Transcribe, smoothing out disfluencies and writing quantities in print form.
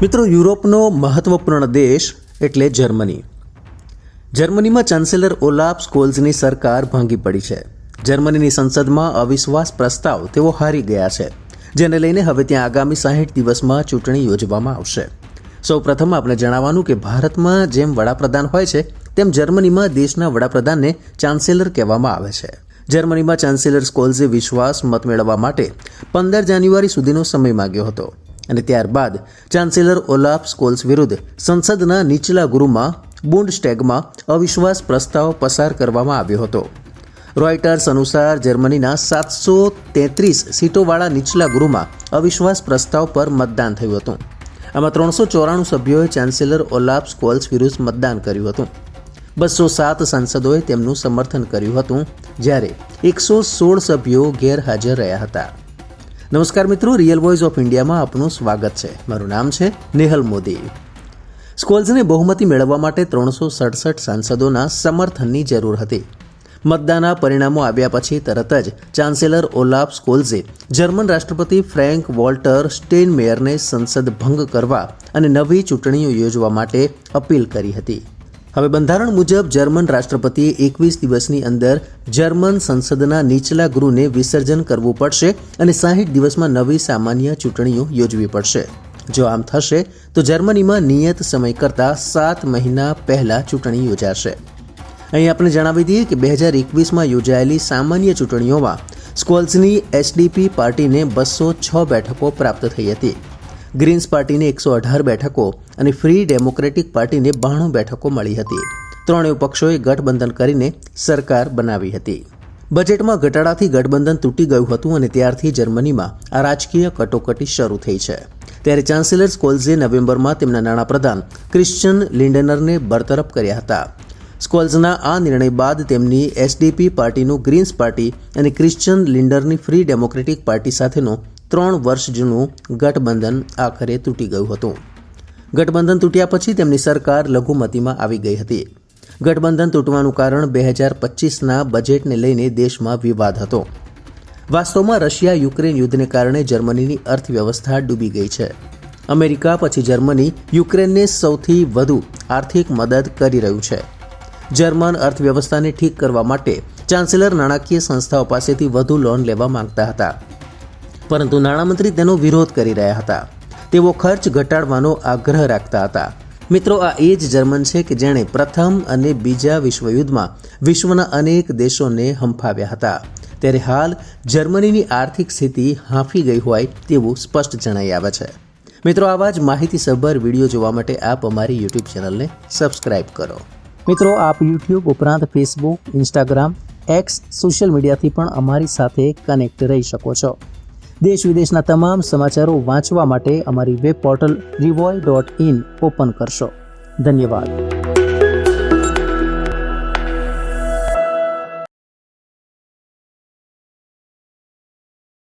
મિત્રો, યુરોપનો મહત્વપૂર્ણ દેશ એટલે જર્મની. જર્મનીમાં ચાન્સેલર ઓલાફ સ્કોલ્ઝની સરકાર ભાંગી પડી છે. જર્મનીની સંસદમાં અવિશ્વાસ પ્રસ્તાવ તેઓ હારી ગયા છે, જેને લઈને હવે ત્યાં આગામી 60 દિવસમાં ચૂંટણી યોજવામાં આવશે. સૌ પ્રથમ આપણે જણાવવાનું કે ભારતમાં જેમ વડાપ્રધાન હોય છે તેમ જર્મનીમાં દેશના વડાપ્રધાનને ચાન્સેલર કહેવામાં આવે છે. જર્મનીમાં ચાન્સેલર સ્કોલ્ઝે વિશ્વાસ મત મેળવવા માટે 15 જાન્યુઆરી સુધીનો સમય માંગ્યો હતો અને ત્યારબાદ ચાન્સેલર ઓલાફ સ્કોલ્ઝ વિરુદ્ધ સંસદના નીચલા ગૃહમાં બુન્ડસ્ટેગમાં અવિશ્વાસ પ્રસ્તાવ પસાર કરવામાં આવ્યો હતો. રોયટર્સ અનુસાર જર્મનીના 733 સીટોવાળા નીચલા ગૃહમાં અવિશ્વાસ પ્રસ્તાવ પર મતદાન થયું હતું. આમાં 394 સભ્યોએ ચાન્સેલર ઓલાફ સ્કોલ્ઝ વિરુદ્ધ મતદાન કર્યું હતું. 207 સાંસદોએ તેમનું સમર્થન કર્યું હતું, જ્યારે 116 સભ્યો ગેરહાજર રહ્યા હતા. નમસ્કાર મિત્રો, રિયલ વોઇસ ઓફ ઇન્ડિયામાં આપનું સ્વાગત છે. મારું નામ છે નેહલ મોદી. સ્કોલ્ઝને બહુમતી મેળવવા માટે 367 સાંસદોના સમર્થનની જરૂર હતી. મતદાનના પરિણામો આવ્યા પછી તરત જ ચાન્સેલર ઓલાફ સ્કોલ્ઝે જર્મન રાષ્ટ્રપતિ ફ્રેન્ક વોલ્ટર સ્ટેઇનમેયરને સંસદ ભંગ કરવા અને નવી ચૂંટણીઓ યોજવા માટે અપીલ કરી હતી. હવે બંધારણ મુજબ જર્મન રાષ્ટ્રપતિએ 21 દિવસની અંદર જર્મન સંસદના નીચલા ગૃહને વિસર્જન કરવું પડશે અને 60 દિવસમાં નવી સામાન્ય ચૂંટણીઓ યોજવી પડશે. જો આમ થશે તો જર્મનીમાં નિયત સમય કરતાં 7 મહિના પહેલા ચૂંટણી યોજાશે. અહીં આપણે જણાવી દઈએ કે 2021માં યોજાયેલી સામાન્ય ચૂંટણીઓમાં સ્કોલ્ઝની એસડીપી પાર્ટીને 206 બેઠકો પ્રાપ્ત થઈ હતી. ગ્રીન્સ પાર્ટીને 118 બેઠકો અને ફ્રી ડેમોક્રેટિક પાર્ટીને 92 બેઠકો મળી હતી. ત્રણેય પક્ષોએ ગઠબંધન કરીને સરકાર બનાવી હતી. બજેટમાં ઘટાડાથી ગઠબંધન તૂટી ગયું હતું અને ત્યારથી જર્મનીમાં આ રાજકીય કટોકટી શરૂ થઈ છે. ત્યારે ચાન્સેલર સ્કોલ્ઝે નવેમ્બરમાં તેમના નાણાપ્રધાન ક્રિશ્ચિયન લિન્ડનરને બરતરફ કર્યા હતા. સ્કોલ્ઝના આ નિર્ણય બાદ તેમની એસડીપી પાર્ટીનું ગ્રીન્સ પાર્ટી અને ક્રિશ્ચિયન લિન્ડરની ફ્રી ડેમોક્રેટિક પાર્ટી સાથેનું 3 વર્ષ જૂનું ગઠબંધન આખરે તૂટી ગયું હતું. ગઠબંધન તૂટ્યા પછી તેમની સરકાર લઘુમતીમાં આવી ગઈ હતી. ગઠબંધન તૂટવાનું કારણ 2025ના બજેટને લઈને દેશમાં વિવાદ હતો. વાસ્તવમાં રશિયા યુક્રેન યુદ્ધને કારણે જર્મનીની અર્થવ્યવસ્થા ડૂબી ગઈ છે. અમેરિકા પછી જર્મની યુક્રેનને સૌથી વધુ આર્થિક મદદ કરી રહ્યું છે. જર્મન અર્થવ્યવસ્થાને ઠીક કરવા માટે ચાન્સેલર નાણાકીય સંસ્થાઓ પાસેથી વધુ લોન લેવા માંગતા હતા, પરંતુ નાણામંત્રી તેનો વિરોધ કરી રહ્યા હતા. તેઓ ખર્ચ ઘટાડવાનો આગ્રહ રાખતા હતા. મિત્રો, આ એ જ જર્મન છે કે જેણે પ્રથમ અને બીજા વિશ્વયુદ્ધમાં વિશ્વના અનેક દેશોને હંફાવ્યા હતા. ત્યારે હાલ જર્મનીની આર્થિક સ્થિતિ હાંફી ગઈ હોય તેવું સ્પષ્ટ જણાઈ આવે છે. મિત્રો, આવા જ માહિતીસભર વિડીયો જોવા માટે આપ અમારી યુટ્યુબ ચેનલને સબસ્ક્રાઇબ કરો. મિત્રો, આપ યુટ્યુબ ઉપરાંત ફેસબુક, ઇન્સ્ટાગ્રામ, એક્સ સોશિયલ મીડિયાથી પણ અમારી સાથે કનેક્ટ રહી શકો છો. દેશ વિદેશના તમામ સમાચારો વાંચવા માટે અમારી વેબ પોર્ટલ revoy.in ઓપન કરશો. ધન્યવાદ.